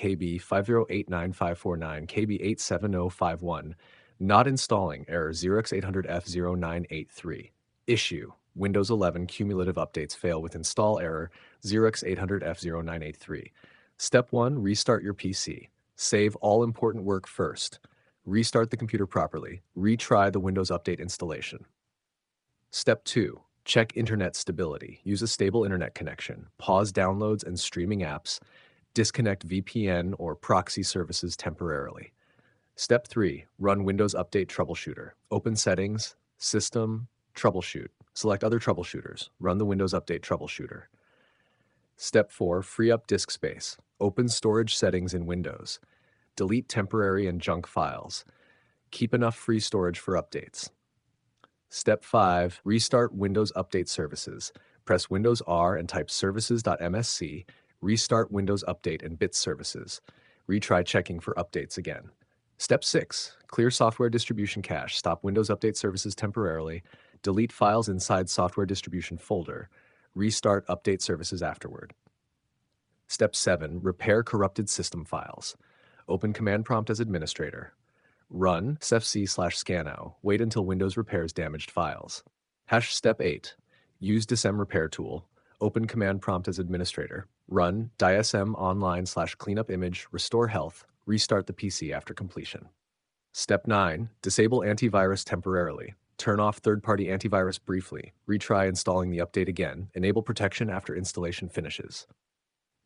KB5089549 KB5087051. Not installing, error 0x800f0983. Issue: Windows 11 cumulative updates fail with install, error 0x800f0983. Step 1. Restart your PC. Save all important work first. Restart the computer properly. Retry the Windows Update installation. Step 2. Check internet stability. Use a stable internet connection. Pause downloads and streaming apps. Disconnect VPN or proxy services temporarily. Step 3. Run Windows Update Troubleshooter. Open Settings, System, Troubleshoot. Select other troubleshooters. Run the Windows Update Troubleshooter. Step 4. Free up disk space. Open storage settings in Windows. Delete temporary and junk files. Keep enough free storage for updates. Step 5. Restart Windows Update Services. Press Windows R and type services.msc. Restart Windows Update and bit services. Retry checking for updates again. Step 6. Clear software distribution cache. Stop Windows Update Services temporarily. Delete files inside software distribution folder. Restart update services afterward. Step 7. Repair corrupted system files. Open command prompt as administrator. Run sfc/scano. Wait until Windows repairs damaged files. Step 8. Use dism repair tool. Open command prompt as administrator. Run dism online/cleanup image, restore health, restart the PC after completion. Step 9. Disable antivirus temporarily. Turn off third-party antivirus briefly. Retry installing the update again. Enable protection after installation finishes.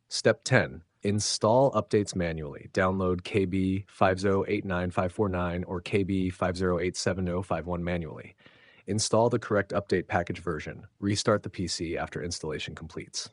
Step 10. Install updates manually. Download KB5089549 or KB5087051 manually. Install the correct update package version. Restart the PC after installation completes.